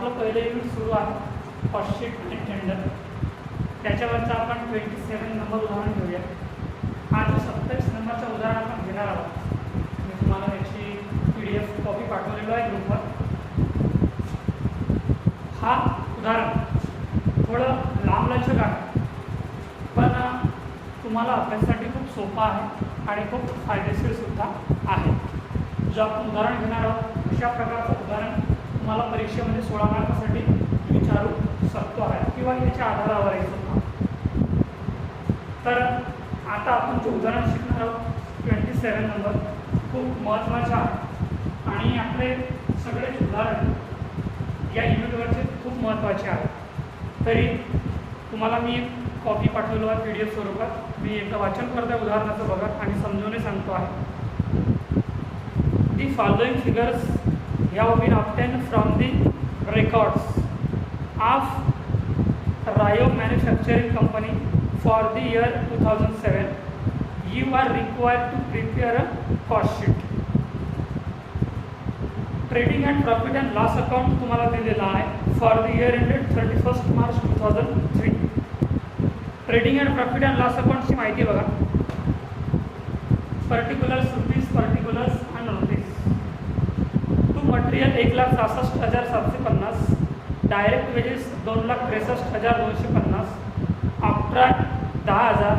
आपलं पहिलं युनिट सुरू आहे कॉस्ट शीट आणि टेंडर. त्याच्यावरचं आपण 27 नंबर उदाहरण घेऊया. हा जो 27 नंबरचं उदाहरण आपण घेणार आहोत, मी तुम्हाला त्याची PDF कॉपी पाठवलेलो आहे ग्रुपवर. हा उदाहरण थोडं लांबलचक आहे, पण तुम्हाला अभ्यासासाठी खूप सोपा आहे आणि खूप फायदेशीर सुद्धा आहे. जो आपण उदाहरण घेणार आहोत अशा प्रकारचं उदाहरण तुम्हाला परीक्षेमध्ये 16 मार्कासाठी विचारू शकतो आहे किंवा याच्या आधारावरही सुद्धा. तर आता आपण जे उदाहरण शिकणार आहोत 27 नंबर खूप महत्त्वाचं आहे आणि आपले सगळेच उदाहरण या युनिटवरचे खूप महत्त्वाचे आहे. तरी तुम्हाला मी एक कॉपी पाठवलो आहे PDF स्वरूपात. मी एकदा वाचन करतो उदाहरणाचं बघा आणि समजून सांगतो आहे. The following figures have been obtained from the records of Rayo Manufacturing Company for the year 2007. You are required to prepare a cost sheet. Trading and profit and loss account तुम्हाला दिलेला आहे for the year ended 31st March 2003. Trading and profit and loss अकाउंटची माहिती बघा. Particulars rupees, particulars and rupees. To material 1,66,750. Direct wages 2,63,250. After 10,000.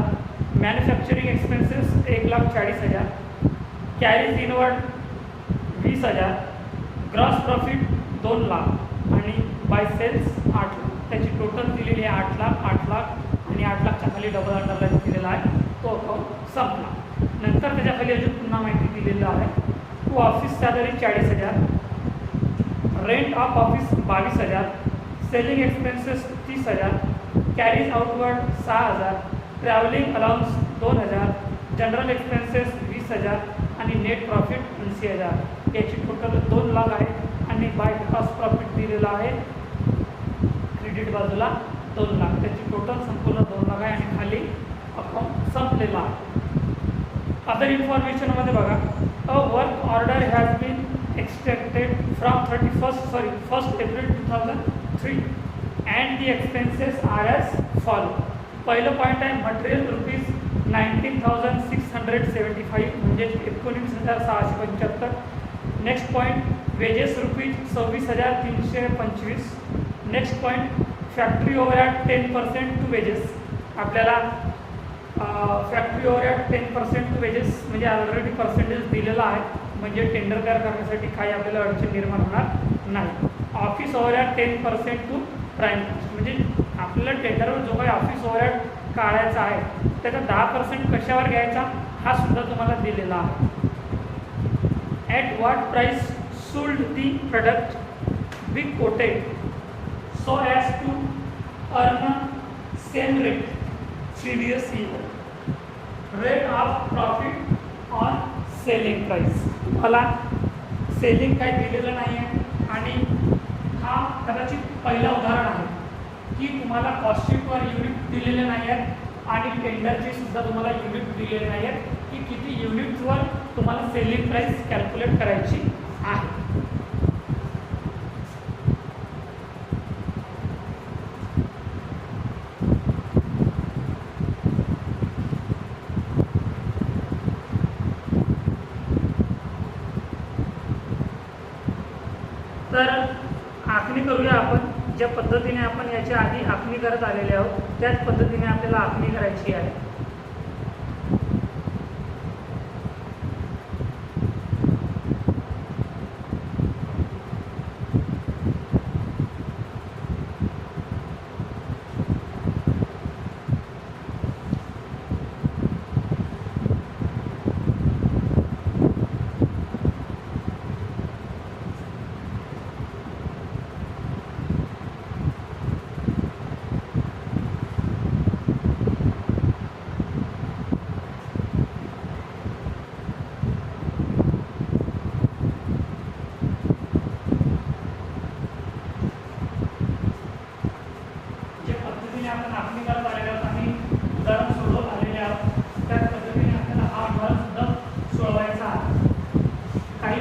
Manufacturing expenses 1,40,000. Carriage inward 20,000. Gross profit 2 lakh आणि by cells 8 lakh. त्याची total दिलेली आहे 8 लाख, 8 लाख आणि 8 लाखच्या खाली डबल अंडरलाईन दिलेला आहे. तो अकाउंट संपला. नंतर त्याच्या खाली अजून पुन्हा माहिती दिलेलं आहे. To office salary 40,000. Rent of office 22,000. Selling expenses 30,000. Carriage outward 6,000. Travelling allowance 2,000. General expenses 20,000 आणि नेट प्रॉफिट 80,000. याची टोटल 2 लाख आहे आणि बाय कॉस्ट प्रॉफिट दिलेला आहे क्रेडिट बाजूला 2 लाख. त्याची टोटल संपूर्ण 2 लाख आहे आणि खाली अकाउंट संपलेला आहे. अदर इन्फॉर्मेशनमध्ये बघा. A work order has been extended from 1st April 2003 and the expenses are as follow. पहिलं पॉईंट आहे मटेरियल रुपीज 19,675 म्हणजे 19,675. Next point wages rupees 26,325. Next point factory overhead 10% to wages. आपल्याला फॅक्टरी ओव्हरहेड 10% टू वेजेस म्हणजे already percentage दिलेला आहे, म्हणजे tender तयार करण्यासाठी काही आपल्याला अडचण निर्माण होणार नाही. Office overhead 10% to prime cost म्हणजे आपल्याला टेंडरवर जो काही ऑफिस ओव्हरहेड काढायचा आहे त्याचा 10% कशावर घ्यायचा हा सुद्धा तुम्हाला दिलेला आहे. At what price sold the product be quoted so as to earn same rate previous year. Rate of profit on selling price. मला सेलिंग काही दिलेलं नाही आहे आणि हा कदाचित पहिला उदाहरण आहे की तुम्हाला कॉस्ट शीटवर युनिट दिलेले नाही आहेत आणि टेंडरचे सुद्धा तुम्हाला युनिट दिलेले नाही आहेत की किती युनिट्सवर तुम्हाला सेलिंग प्राईस कॅल्क्युलेट करायची आहे. तर आखणी करूया आपण. ज्या पद्धतीने आपण याच्या आधी आखणी करत आलेले आहोत त्याच पद्धतीने आपल्याला आखणी करायची आहे.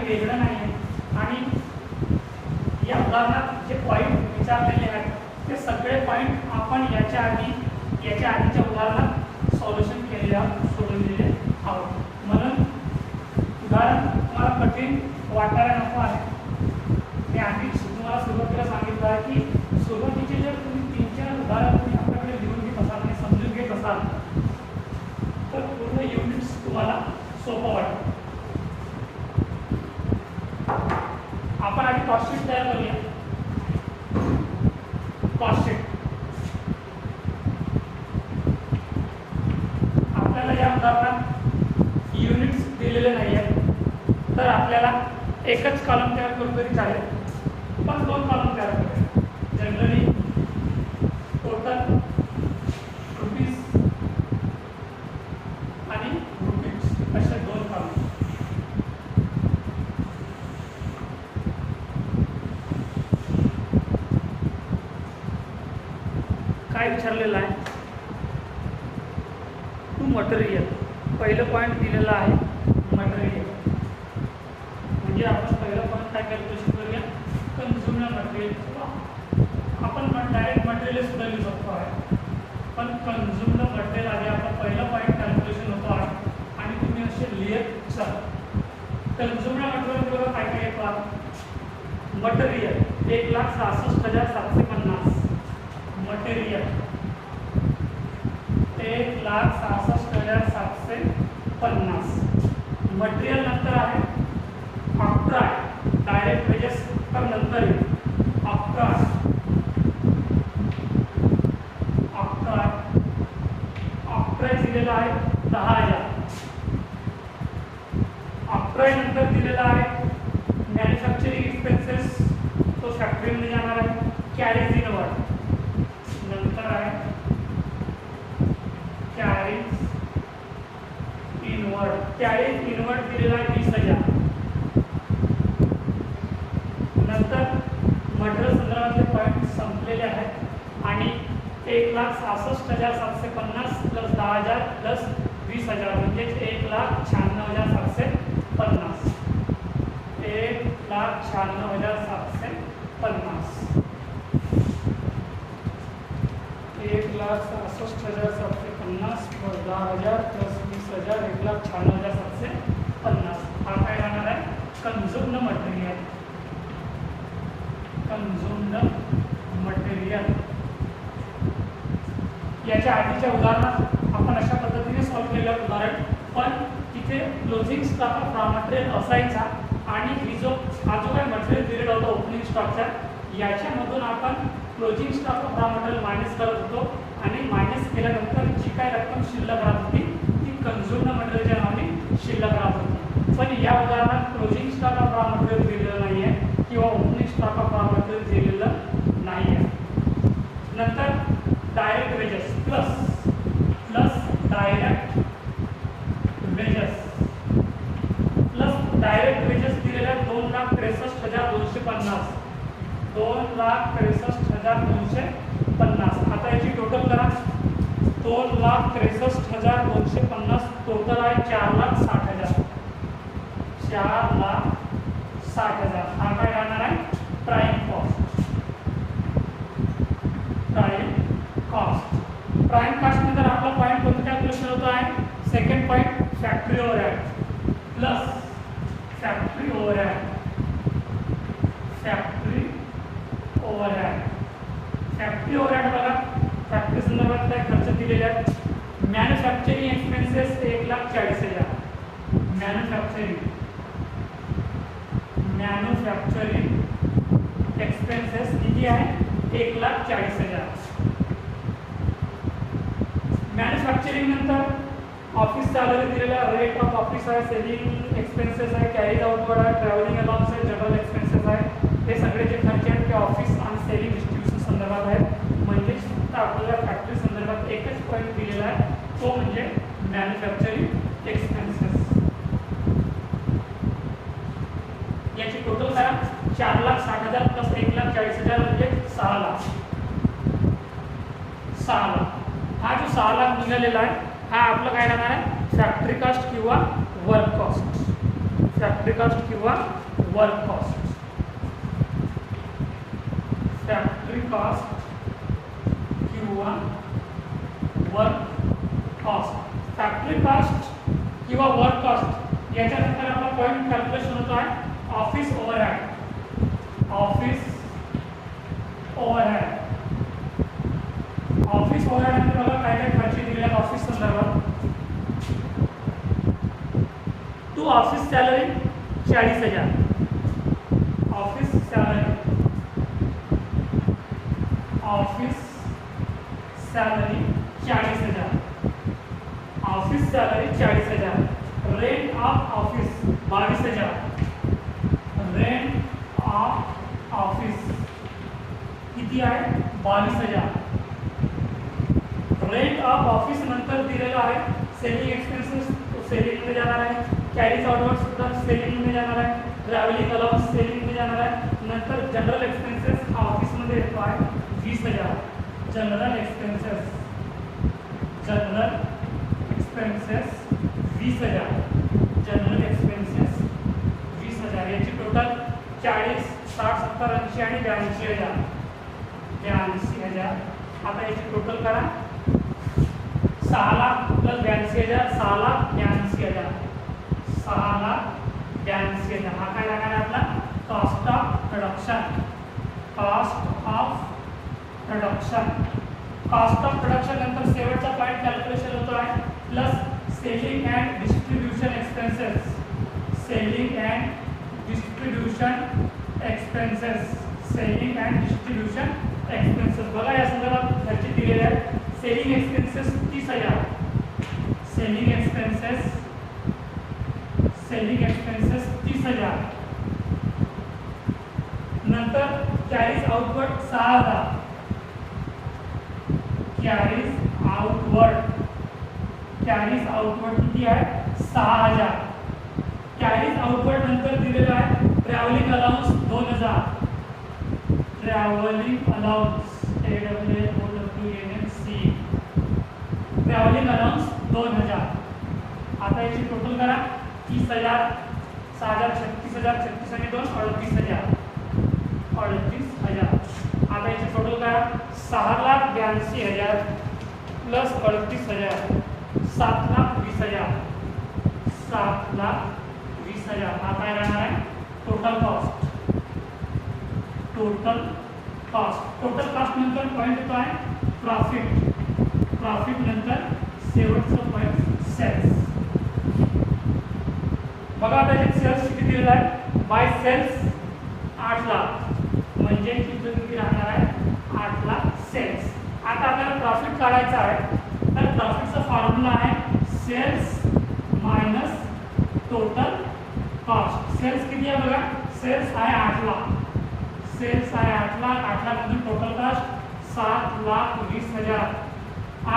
वेगळं नाही आहे आणि या उदाहरणात जे पॉईंट विचारलेले आहेत ते सगळे पॉईंट आपण याच्या आधीच्या उदाहरणात सॉल्युशन सोडवलेले आहोत. म्हणून उदाहरण तुम्हाला कठीण वाटायला नको आहे. मी आधी तुम्हाला सुरुवातीला सांगितलं आहे की सुरुवातीचे जर तुम्ही 3-4 उदाहरण तुम्ही आपल्याकडे लिहून घेत असाल आणि समजून घेत असाल तर पूर्ण युनिट्स तुम्हाला सोपं वाटेल. आपण आधी कॉस्टशीट तयार करूया. कॉस्टशीट आपल्याला या उदाहरणात युनिट्स दिलेले नाही आहेत तर आपल्याला एकच कॉलम तयार करून तरी चालेल, पण 2 कॉलम तयार करूया. जनरली टोटल, रुपीज आणि रुपीज असे 2 कॉलम. काय विचारलेलं आहे? To material. पहिलं पॉईंट दिलेलं आहे मटेरियल. म्हणजे आपण पहिलं पॉईंट काय कॅल्क्युलेशन करूया? Consumer material. आपण डायरेक्ट मटेरियल सुद्धा लिहू शकतो आहे, पण कन्झ्युमर मटेरियल आधी आपण पहिलं पॉईंट कॅल्क्युलेशन होतो आहे आणि तुम्ही असे लिहित चला. कन्झ्युमर मटेरियल बरोबर काय काय येतं? मटेरियल 1,66,750. मटेरियल 1,66,750. मटेरियल नंतर आहे ऑक्ट्राय. डायरेक्ट वेजेस तर नंतर येईल. ऑक्ट्राय दिलेला आहे 10,000. ऑक्ट्राय नंतर दिलेला आहे मॅन्युफॅक्चरिंग एक्सपेन्सेस, तो फॅक्टरीमध्ये जाणार आहे. कॅरेज इनवर्ड नंतर आहे कॅरेज इनवर्ड दिलेला आहे 20,000. नंतर मटेरियल संदर्भातले पॉईंट संपलेले आहेत आणि 1,66,750 प्लस 10,000 प्लस 20,000 म्हणजे 1,96,750. 1,96,750. 1,66,750 प्लस 10,000 प्लस 20,000 1,96,750. हा काय राहणार आहे? Consumed material. याच्या आधीच्या उदाहरणात आपण अशा पद्धतीने सॉल्व्ह केलं उदाहरण, पण तिथे closing stock of raw material असायचा आणि हा जो काही मटेरियल पिरियड होता ओपनिंग स्टॉकचा, याच्यामधून आपण closing stock of raw material minus करत होतो आणि मायनस केल्यानंतर जी काय रक्कम शिल्लक राहत होती ती कन्झ्युम्ड मटेरियलच्या नावाने शिल्लक राहत होती. पण या उदाहरणात closing stock of raw material दिलेलं नाही आहे किंवा opening stock of raw material दिलेलं नाही आहे. नंतर direct wedges plus direct wedges दिलेल्या 2,63,250. 2,63,250. आता याची टोटल करा. 2,63,250 टोटल आहे 4,60,000. 4,60,000 हा काय राहणार आहे? Prime cost. प्राइम कॉस्ट नंतर आपला पॉईंट कोणतं कॅल्क्युलेशन होतो आहे? Second point factory overhead plus factory overhead. Factory overhead बघा, फॅक्टरी संदर्भात काय खर्च दिलेले आहेत. Manufacturing expenses 1,40,000. मॅन्युफॅक्चरिंग एक्सपेन्सेस किती आहे? 1,40,000. मॅन्युफॅक्चरिंग नंतर ऑफिस सॅलरी दिलेला, रेट ऑफ ऑफिस आहे, सेलिंग एक्सपेन्सेस आहे, कॅरीज आउटवर्ड आहे, ट्रॅव्हलिंग अलाउन्स आहे, जनरल एक्सपेन्सेस आहे. हे सगळे जे खर्च आहेत ते ऑफिस आणि सेलिंग डिस्ट्रीब्युशन संदर्भात आहेत. म्हणजे फक्त आपल्याला फॅक्टरी संदर्भात एकच पॉईंट दिलेला आहे, तो म्हणजे मॅन्युफॅक्चरिंग एक्सपेन्सेस. याची टोटल करा. 4,60,000 प्लस 1,40,000 म्हणजे 6,00,000. हा जो 6,00,000 निघालेला आहे हा आपलं काय राहणार आहे? फॅक्टरी कॉस्ट किंवा वर्क कॉस्ट. फॅक्टरी कॉस्ट किंवा वर्क कॉस्ट. फॅक्टरी कॉस्ट किंवा वर्क कॉस्ट याच्यानंतर आपला पॉईंट कॅल्क्युलेशन होतो आहे office overhead. Office overhead office overhead म्हणजे बघा काय काय खर्च दिलेला आहे ऑफिस संदर्भात. To office salary 40,000. Office salary 40,000. Office salary 40,000. Rent of office 22,000. Rent of office किती आहे 22,000. रेंट ऑफ ऑफिस नंतर दिलेला आहे सेलिंग एक्सपेन्सेस सेलिंग मध्ये जाणार आहे. कॅरीज आउटवर्ड सुद्धा सेलिंग मध्ये जाणार आहे. ट्रॅव्हलिंग अलाउन्स सेलिंग मध्ये जाणार आहे. नंतर जनरल एक्सपेन्सेस हा ऑफिस मध्ये येतो आहे 20,000. General expenses 20,000. General expenses 20,000. याची टोटल 40, 60, 70, 80 आणि 82,000. 82,000. आता याची टोटल करा 6 लाख प्लस 82,000 6,82,000. 6,82,000 हा काय लागणार आपला cost of production. Cost of production. Cost of production नंतर शेवटचा पॉईंट कॅल्क्युलेशन होतो आहे plus selling and distribution expenses. Selling and distribution expenses. Selling and distribution expenses बघा या संदर्भात खर्च दिलेले आहेत. Selling expenses 30,000. Selling expenses 30,000. नंतर कॅरीज आउटवर्ड 6,000. कॅरीज आउटवर्ड किती आहे 6,000. कॅरीज आउटवर्ड नंतर दिलेला आहे travelling allowance 2,000. Allowance travelling allowance allowance 2,000. आता याची टोटल करा 30,000 6,000 36,000 36 आणि 2 38,000. आता याची टोटल करा 6,82,000 प्लस 38,000 7,20,000. 7,20,000 हा काय राहणार आहे टोटल कॉस्ट. टोटल कॉस्ट नंतर पॉईंट येतो आहे प्रॉफिट. प्रॉफिट नंतर शेवटचा पॉईंट सेल्स. बघा आता हे सेल्स किती दिलेला आहे बाय सेल्स 8 लाख म्हणजे किती राहणार आहे 8 लाख सेल्स. आता आपल्याला प्रॉफिट काढायचा आहे तर प्रॉफिटचा फॉर्म्युला आहे sales minus total cost. Sales किती आहे बघा सेल्स आहे 8 लाख. सेल्स आहे 8 लाख. 8 लाख मधून टोटल कॉस्ट 7,20,000.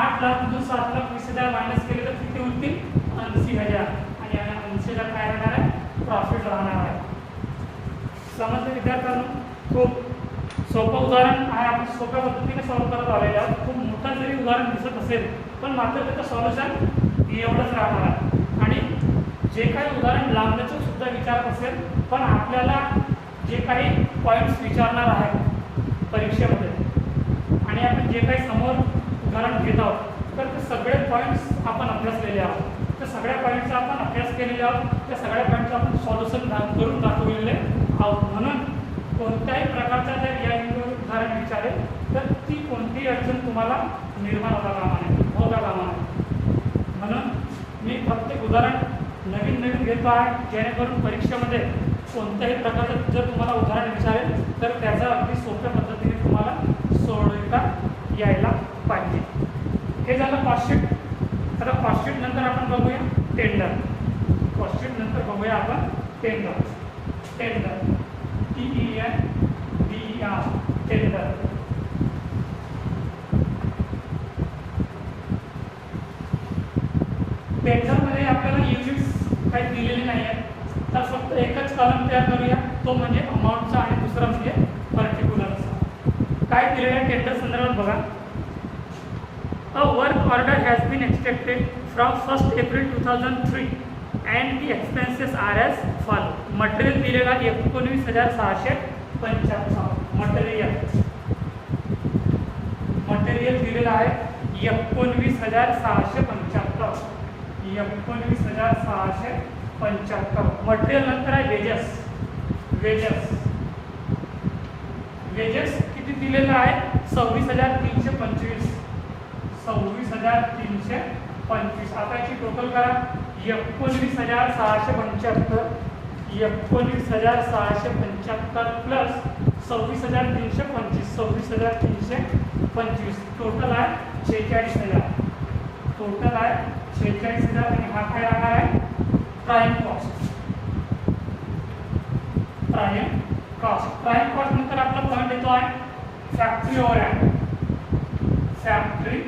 8 लाख मधून 7,20,000 मायनस केले तर किती होतील 80,000. आणि 80,000 काय राहणार आहे प्रॉफिट राहणार आहे. समजलं विद्यार्थ्यांनो. खूप सोपं उदाहरण आहे. आपण सोप्या पद्धतीने सॉल्व्ह करत आलेले आहोत. खूप मोठं जरी उदाहरण दिसत असेल पण मात्र त्याचं सॉल्युशन एवढंच राहणार आहे. आणि जे काही उदाहरण लांबण्याचं सुद्धा विचारत असेल पण आपल्याला जे काही पॉईंट्स विचारणार आहे परीक्षेमध्ये आणि आपण जे काही समोर उदाहरण घेत आहोत तर ते सगळे पॉईंट्स आपण अभ्यासलेले आहोत. त्या सगळ्या पॉईंटचा आपण अभ्यास केलेले आहोत. त्या सगळ्या पॉईंटचं आपण सॉल्युशन करून दाखवलेले आहोत. म्हणून कोणत्याही प्रकारचा जर या उदाहरण विचारेल तर ती कोणतीही अडचण तुम्हाला निर्माण होता कामा नये. म्हणून मी प्रत्येक उदाहरण नवीन घेतो आहे जेणेकरून परीक्षेमध्ये कोणत्याही प्रकारचं जर तुम्हाला उदाहरण विचारेल तर त्याचा अगदी सोप्या पद्धतीने तुम्हाला सोडवता यायला पाहिजे. हे झालं कॉस्ट शीट. आता कॉस्ट शीट नंतर आपण बघूया टेंडर. कॉस्ट शीट नंतर बघूया आपण टेंडर. Tender TENDER tender. टेंडरमध्ये आपल्याला युनिट्स काही दिलेले नाही आहेत तर फक्त एकच कॉलम तयार करूया तो म्हणजे अमाऊंटचा आणि दुसरा म्हणजे पर्टिक्युलरचा. काय दिलेलं आहे टेंडर संदर्भात बघा. A work order has been extracted from 1st April 2003 and the expenses are as follow. Material दिलेला 19,655 मटेरियल. दिलेला आहे 19,675. 19,675. मटेरियल नंतर आहे वेजेस किती दिलेलं आहे 26,325. 26,325. आता याची टोटल करा 19,675. 19,675 प्लस 26,325. 26,325 टोटल आहे 46,000. टोटल आहे 46,000. आणि हा काय राहणार आहे प्राइम कॉस्ट. प्राइम कॉस्ट नंतर आपला पॉईंट येतो आहे फॅक्टरी ओव्हरहेड. फॅक्टरी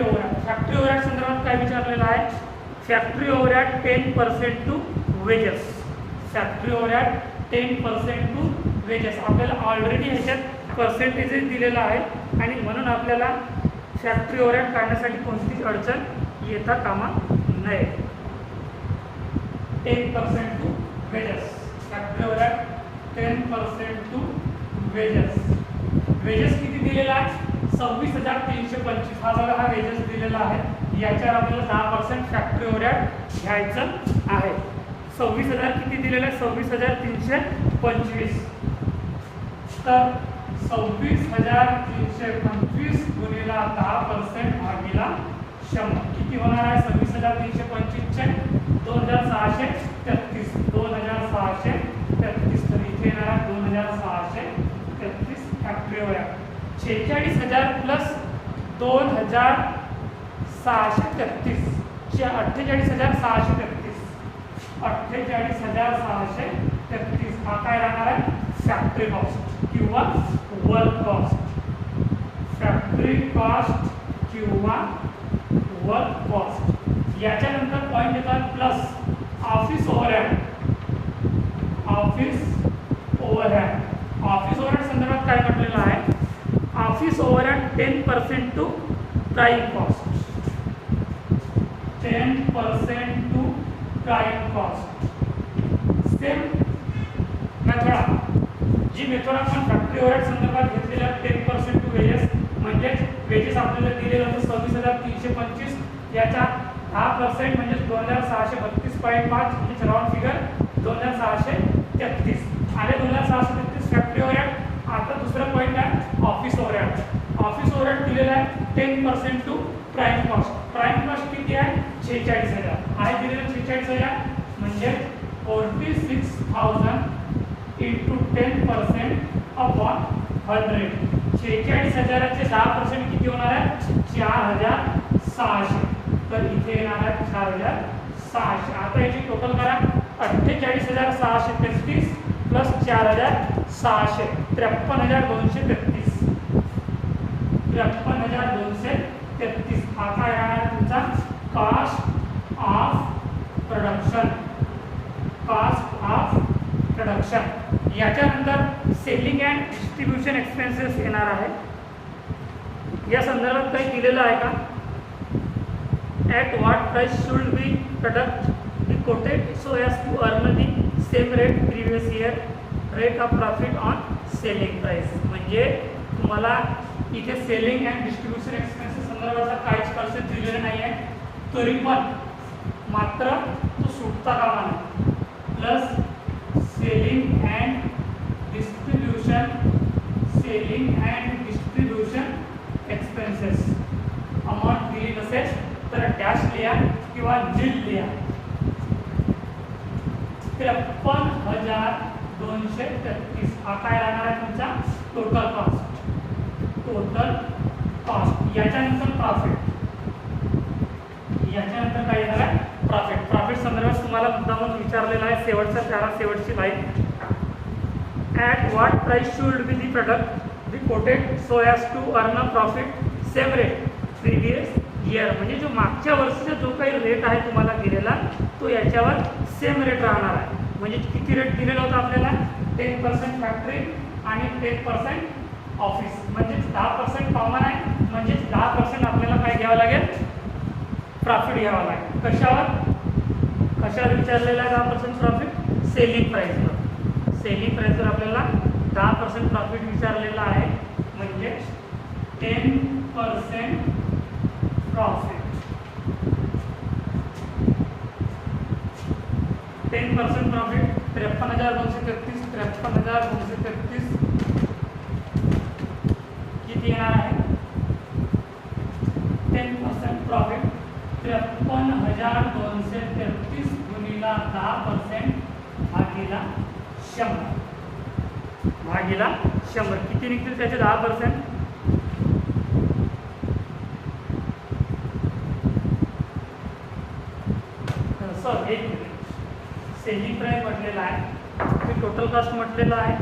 ओव्हरहेड संदर्भात काय विचारलेलं आहे factory overhead 10% to wages. Factory overhead 10% to wages. आपल्याला ऑलरेडी ह्याच्यात पर्सेंटेजेस दिलेला आहे आणि म्हणून आपल्याला फॅक्टरी ओव्हरहेड काढण्यासाठी कोणतीच अडचण येता कामा नये. 10% to wages. Factory overhead 10% to wages. Wages किती दिलेला आहे 26,325. हा बघा हा वेजेस दिलेला आहे. याच्यावर आपल्याला 10% फॅक्टरी ओव्हरहेड घ्यायचं आहे. 26,000 किती दिलेलं आहे 26,325. तर 26,325 गुणिला 10% भागिला 100 किती होणार आहे 26,325 चे 2,633. 2,633. तर इथे येणार आहे 2,633 फॅक्टरी ओव्हरहेड. 46,000 प्लस 2,633 48,633. 48,633 हा काय राहणार आहे फॅक्टरी कॉस्ट किंवा वर्क कॉस्ट. फॅक्टरी कॉस्ट किंवा वर्क कॉस्ट. याच्यानंतर पॉईंट येतात plus office overhead. Office overhead संदर्भात काय म्हटलेलं आहे office overhead 10% to prime cost. 10% to prime cost. Same method जी मेथड आपण फॅक्टरी ओव्हरहेड संदर्भात घेतलेल्या 10% टू वेजेस म्हणजे वेजेस आपल्याला दिलेलं होतं 26,325. याच्या 10% म्हणजे 2,632.5 म्हणजे राऊंड फिगर 2,633 आले. 2,633 फॅक्टरी ओव्हरहेड. आता दुसरा पॉईंट आहे ऑफिस ओव्हरहेड. ऑफिस ओव्हरहेड दिलेला आहे 10% to prime cost. Prime cost किती आहे 46,000 आहे दिलेलं 46,000 म्हणजे 46,000 इंटू 10% अपॉन 100. 46,000चे 10% किती होणार आहे 4,600. तर इथे येणार आहे 4,600. आता याची टोटल करा 48,633 प्लस 4,600 53,233. 53,233 हा काय राहणार तुमचा कॉस्ट ऑफ प्रोडक्शन. याच्यानंतर सेलिंग अँड डिस्ट्रीब्युशन एक्सपेन्सेस येणार आहे. या संदर्भात काही दिलेलं आहे का at what price should be product be quoted so as to earn the same rate previous year rate of profit on selling price. म्हणजे तुम्हाला इथे सेलिंग अँड डिस्ट्रीब्युशन एक्सपेन्सेस संदर्भाचा काहीच पर्सेंट दिलेलं नाही आहे. तरी पण मात्र तो सुटता कामा नये. Plus selling and distribution expenses amount दिली नसेल तर डॅश लिहा किंवा नील लिहा. 53,233 हा काय राहणार आहे तुमचा टोटल कॉस्ट. याच्यानंतर प्रॉफिट. याच्यानंतर काय येणार आहे प्रॉफिट संदर्भात तुम्हाला मुद्दामून विचारलेला आहे शेवटचा पॅरा शेवटची line. At what price should be the product be quoted so as to earn a profit same rate previous year. म्हणजे जो मागच्या वर्षीचा जो काही रेट आहे तुम्हाला दिलेला तो याच्यावर सेम रेट राहणार आहे. म्हणजे किती रेट दिलेला होता आपल्याला 10% फॅक्टरी आणि 10% ऑफिस. म्हणजेच 10% कॉमन आहे. म्हणजेच 10% आपल्याला काय घ्यावं लागेल प्रॉफिट घ्यावा लागेल. कशावर विचारलेला आहे 10% प्रॉफिट सेलिंग प्राईसवर. सेलिंग प्राईसवर आपल्याला 10% प्रॉफिट विचारलेला आहे. म्हणजे 10% प्रॉफिट. 10% प्रॉफिट 53,233. 53,233 किती येणार आहे? 10% प्रॉफिट 53,233 गुणिला 10% भागीला 100. भागीला 100 किती निघतील त्याचे 10%? सर एक मिनिट. सेलिंग प्राइस म्हटलेला आहे, टोटल कॉस्ट म्हटलेलं आहे,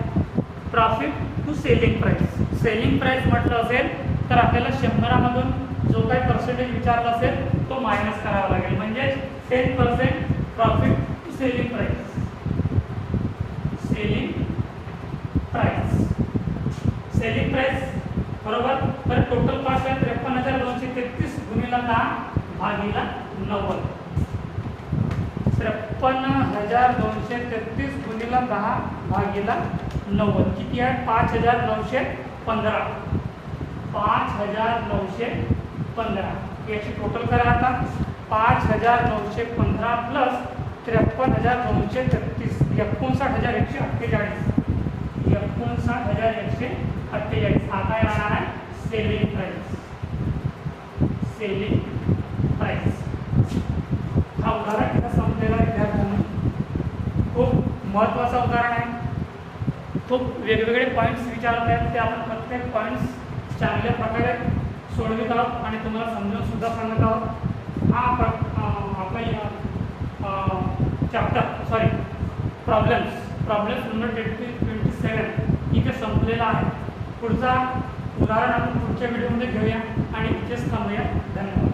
profit to selling price. Selling price म्हटलं असेल तर आपल्याला 100मधून जो काही पर्सेंटेज विचारला असेल तो मायनस करावा लागेल. म्हणजे 10% profit to selling price. Selling price बरोबर. तर टोटल कॉस्ट आहे 53,233 गुणिला 10 भागीला 90. 53,233 गुणिला 10 भागीला 90 किती आहे? 5,915. 5,915 याची टोटल करा आता. 5,915 प्लस 53,233 59,148. 59,148 हा काय राहणार आहे? Selling price. सेलिंग प्राइस हा उदाहरण इथं समजलेला विद्यार्थ्यांना खूप महत्त्वाचा उदाहरण आहे. खूप वेगवेगळे पॉईंट्स विचारत आहेत, ते आपण प्रत्येक पॉईंट्स चांगल्या प्रकारे सोडवित आहोत आणि तुम्हाला समजून सुद्धा सांगत आहोत. हा आपला प्रॉब्लेम्स नंबर 27 इथे संपलेला आहे. पुढचा उदाहरण आपण पुढच्या व्हिडिओमध्ये घेऊया आणि इथेच थांबूया. धन्यवाद.